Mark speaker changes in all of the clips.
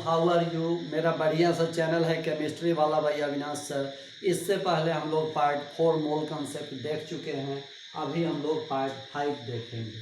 Speaker 1: How are you. मेरा बढ़िया सा चैनल है केमिस्ट्री वाला भाई अविनाश सर। इससे पहले हम लोग पार्ट 4 मोल कंसेप्ट देख चुके हैं। अभी हम लोग पार्ट 5 देखेंगे।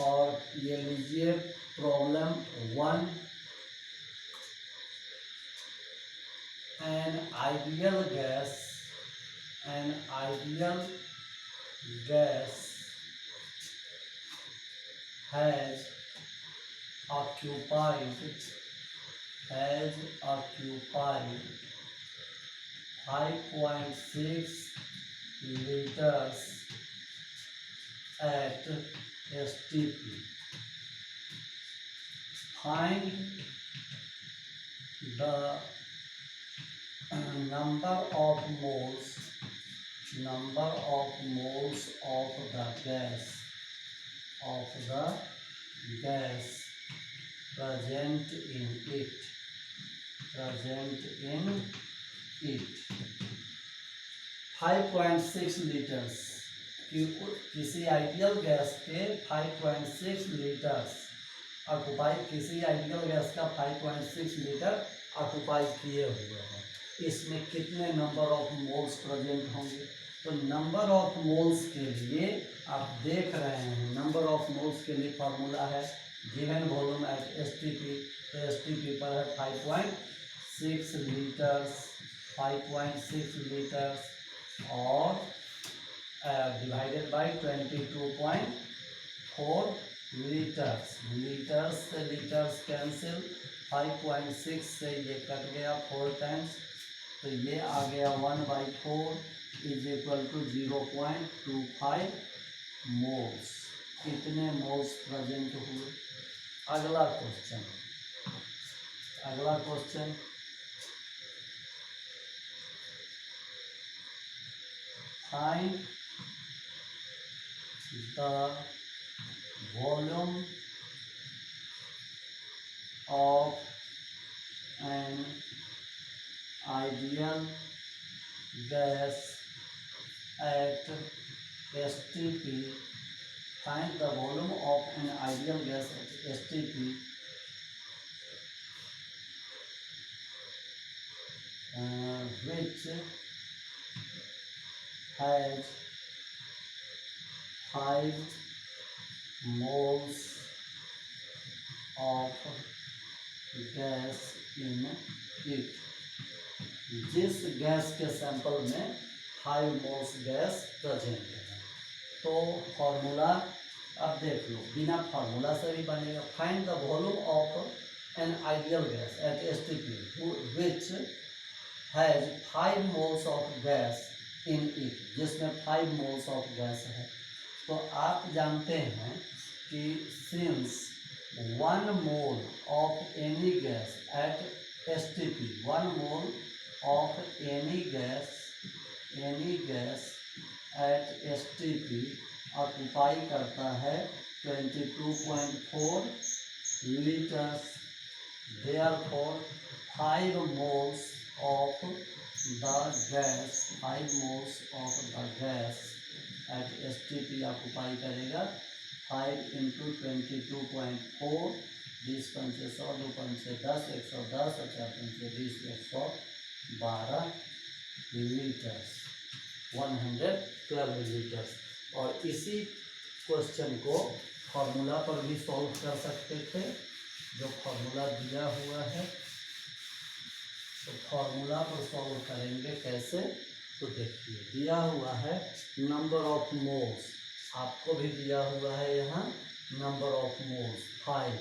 Speaker 1: और ये लीजिए problem 1। An ideal gas has occupied 5.6 liters at STP. Find the number of moles of the gas present in it 5.6 litres किसी आइडियल गैस के 5.6 लीटर्स ऑक्युपाई किसी आइडियल गैस का 5.6 लीटर ऑक्युपाई किए हुए हैं। इसमें कितने नंबर ऑफ मोल्स प्रेजेंट होंगे? तो नंबर ऑफ मोल्स के लिए आप देख रहे हैं, नंबर ऑफ मोल्स के लिए फार्मूला है गिवन वॉल्यूम एट एसटीपी। तो एसटीपी पर है 5.6 लीटर्स और डिवाइडेड बाय 22.4 लीटर्स। लीटर्स से लीटर्स कैंसिल, 5.6 से ये कट गया 4 टाइम्स, तो ये आ गया 1/4 इज इक्वल टू 0.25 मोल्स। कितने मोल्स प्रेजेंट हुए? अगला question find the volume of an ideal gas at STP. Find the volume of an ideal gas at STP which has 5 moles of gas in it. जिस gas के sample में 5 moles gas present है। तो formula अब देख लो, बिना formula से भी बनेगा। Find the volume of an ideal gas at STP which has 5 moles of gas in it, जिसमें 5 मोल्स ऑफ गैस है। तो आप जानते हैं कि since 1 mole of any gas at STP, 1 mole of any gas at STP occupy करता है 22.4 litres. Therefore 5 moles of the gas at STP occupy करेगा 5 × 22.4। 20 × 5 100, 2 × 10, 110, 4 × 20, 112 लीटर्स, 112 लीटर्स। और इसी क्वेश्चन को फॉर्मूला पर भी सॉल्व कर सकते थे, जो फॉर्मूला दिया हुआ है। तो फॉर्मूला पर सॉल्व करेंगे कैसे? तो देखिए, दिया हुआ है नंबर ऑफ मोल्स, आपको भी दिया हुआ है यहाँ number of moles 5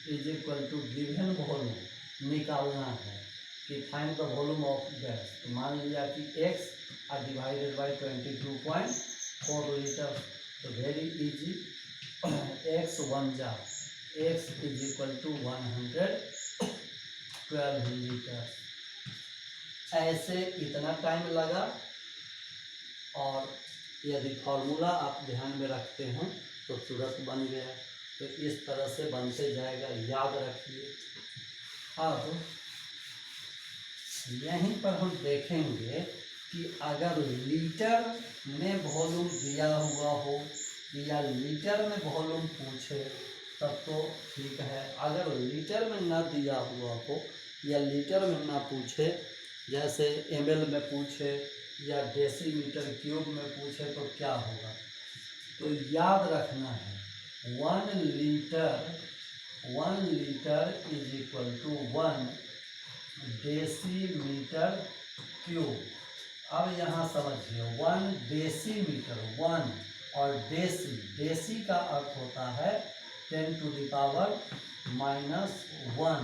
Speaker 1: is equal to given volume निकालना है कि find the volume of gas. तो मान लिया कि x डिवाइडेड बाई 22.4 लीटर। तो वेरी इजी, x 1 जा x is equal to 112 litre. ऐसे इतना टाइम लगा। और यदि फॉर्मूला आप ध्यान में रखते हैं तो तुरंत बन गया। तो इस तरह से बनते जाएगा, याद रखिए। अब यहीं पर हम देखेंगे कि अगर लीटर में वॉल्यूम दिया हुआ हो या लीटर में वॉल्यूम पूछे तब तो ठीक है। अगर लीटर में ना दिया हुआ हो या लीटर में ना पूछे, जैसे ml में पूछे या डेसीमीटर क्यूब में पूछे तो क्या होगा? तो याद रखना है 1 litre is equal to 1 decimetre cube. अब यहाँ समझिए 1 डेसीमीटर, 1 और डेसी का अर्थ होता है 10 to the power -1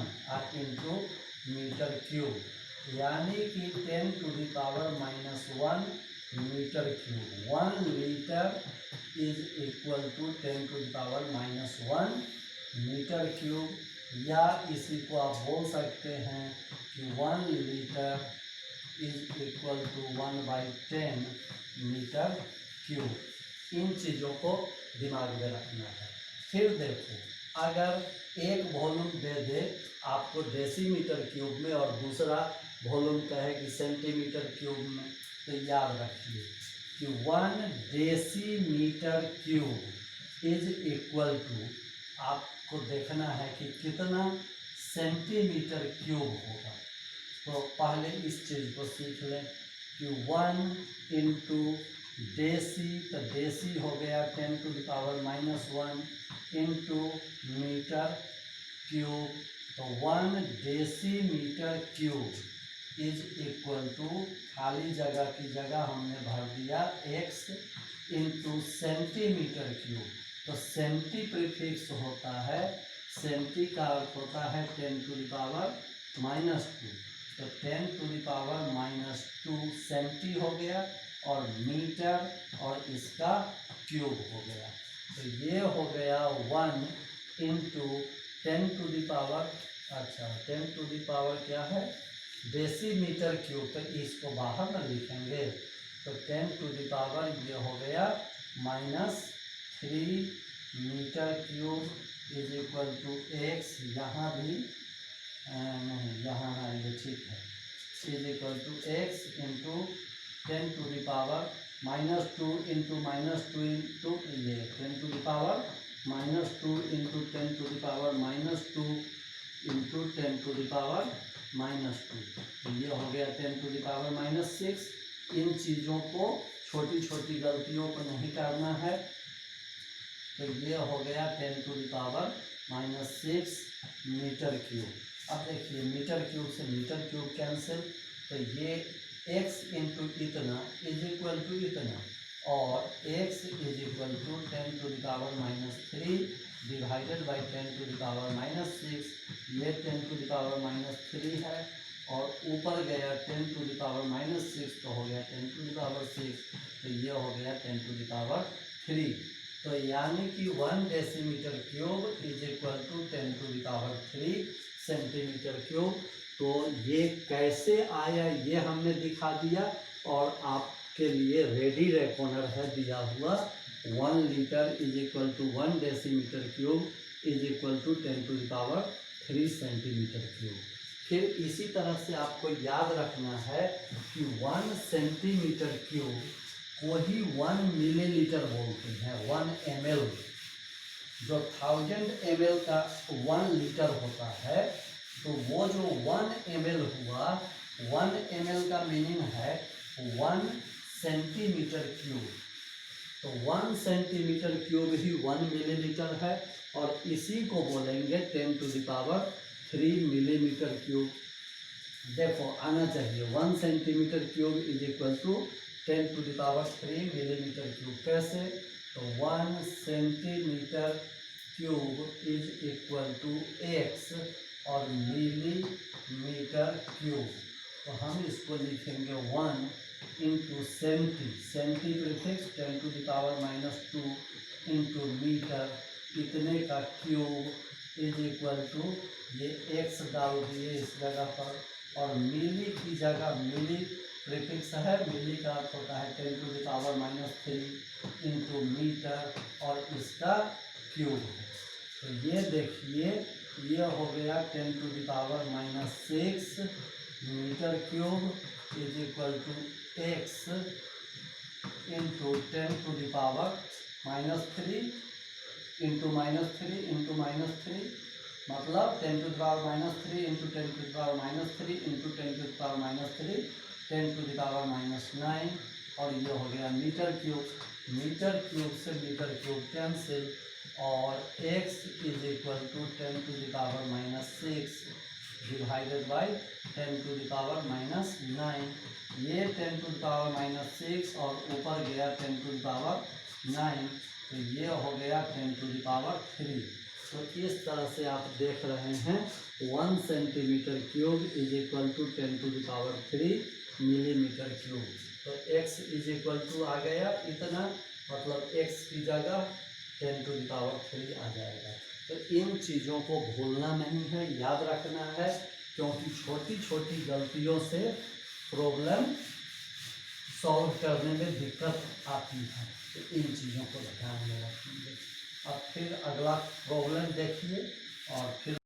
Speaker 1: into metre cube, यानी कि 10 to the power -1 metre cube. 1 litre is equal to 10 to the power -1 metre cube, या इसी को आप बोल सकते हैं कि 1 litre is equal to 1/10 metre cube. इन चीज़ों को दिमाग में रखना है। फिर देखो, अगर एक वॉल्यूम दे दे आपको डेसीमीटर क्यूब में और दूसरा वॉल्यूम कहे कि सेंटीमीटर क्यूब में, तो याद रखिए कि 1 decimetre cube is equal to, आपको देखना है कि कितना सेंटीमीटर क्यूब होगा। तो पहले इस चीज़ को सीख लें कि 1 इंटू डेसी, तो डेसी हो गया 10 to the power -1 into metre cube, तो 1 decimetre cube is equal to, खाली जगह की जगह हमने भर दिया x इंटू सेंटीमीटर क्यूब। तो सेंटी प्रीफिक्स होता है, सेंटी का अर्थ होता है 10 टू द पावर -2, तो 10 टू द पावर -2 सेंटी हो गया, और मीटर और इसका क्यूब हो गया। तो ये हो गया 1 इंटू 10 टू द पावर, अच्छा 10 टू द पावर क्या है, डेसीमीटर क्यूब, तो इसको बाहर ना लिखेंगे, तो 10 टू द पावर ये हो गया -3 metre cube is equal to x, यहाँ भी नहीं, यहाँ ये ठीक है, is equal to x into 10 to the power -2 into -2 into ये 10 to the power -2 into 10 to the power -2 into 10 to the power -2, ये हो गया 10 टू द पावर -6। इन चीज़ों को, छोटी छोटी गलतियों को नहीं करना है। तो ये हो गया 10 to the power -6 metre cube. अब देखिए मीटर क्यूब से मीटर क्यूब कैंसिल, तो ये x इंटू इतना इज इक्वल टू इतना, और x is equal to 10 to the power -3 divided by 10 to the power -6, ये 10 टू द पावर -3 है, और ऊपर गया 10 टू द पावर -6, तो हो गया 10 टू द पावर 6, तो ये हो गया 10 टू द पावर 3। तो यानी कि 1 decimetre cube is equal to 10 to the power 3 centimetre cube. तो ये कैसे आया ये हमने दिखा दिया, और आपके लिए रेडी रेकॉर्डर है दिया हुआ, 1 litre is equal to 1 decimetre cube is equal to 10 to the power 3 centimetre cube. फिर इसी तरह से आपको याद रखना है कि 1 सेंटीमीटर क्यूब को ही 1 मिलीलीटर बोलते हैं, 1 ml, जो 1000 ml का 1 लीटर होता है। तो वो जो 1 ml हुआ, 1 ml का मीनिंग है 1 सेंटीमीटर क्यूब। तो 1 सेंटीमीटर क्यूब ही 1 मिलीलीटर है, और इसी को बोलेंगे 10 to the power 3 millimetre cube. देखो आना चाहिए 1 centimetre cube is equal to 10 to the power 3 millimetre cube. कैसे? तो 1 centimetre cube is equal to x और मिलीमीटर क्यूब। तो हम इसको लिखेंगे 1 into centi prefix 10 to the power -2 into metre, इतने का क्यूब इज इक्वल टू, ये x डाल दिए इस जगह पर, और मिली की जगह मिली प्रीफिक्स है, मिली का अर्थ होता है 10 to the power -3 into metre, और इसका क्यूब है। तो ये देखिए ये हो गया 10 to the power -6 metre cube is equal to x into 10 to the power -3 into -3 into -3 मतलब 10 to the power -3 into 10 to the power -3 into 10 to the power -3 10 to the power -9 और ये हो गया मीटर क्यूब। मीटर क्यूब से metre cube cancel और x is equal to 10 to the power -6 divided by 10 to the power -9। ये 10 to the power -6 और ऊपर गया 10 टू द पावर 9 तो ये हो गया 10 टू द पावर 3। तो इस तरह से आप देख रहे हैं 1 centimetre cube is equal to 10 to the power 3 millimetre cube. तो x इज इक्वल टू आ गया इतना, मतलब x की जगह 10 टू द पावर 3 आ जाएगा। तो इन चीज़ों को भूलना नहीं है, याद रखना है, क्योंकि छोटी छोटी गलतियों से प्रॉब्लम सॉल्व करने में दिक्कत आती है। तो इन चीज़ों को ध्यान में रखेंगे। अब फिर अगला प्रॉब्लम देखिए और फिर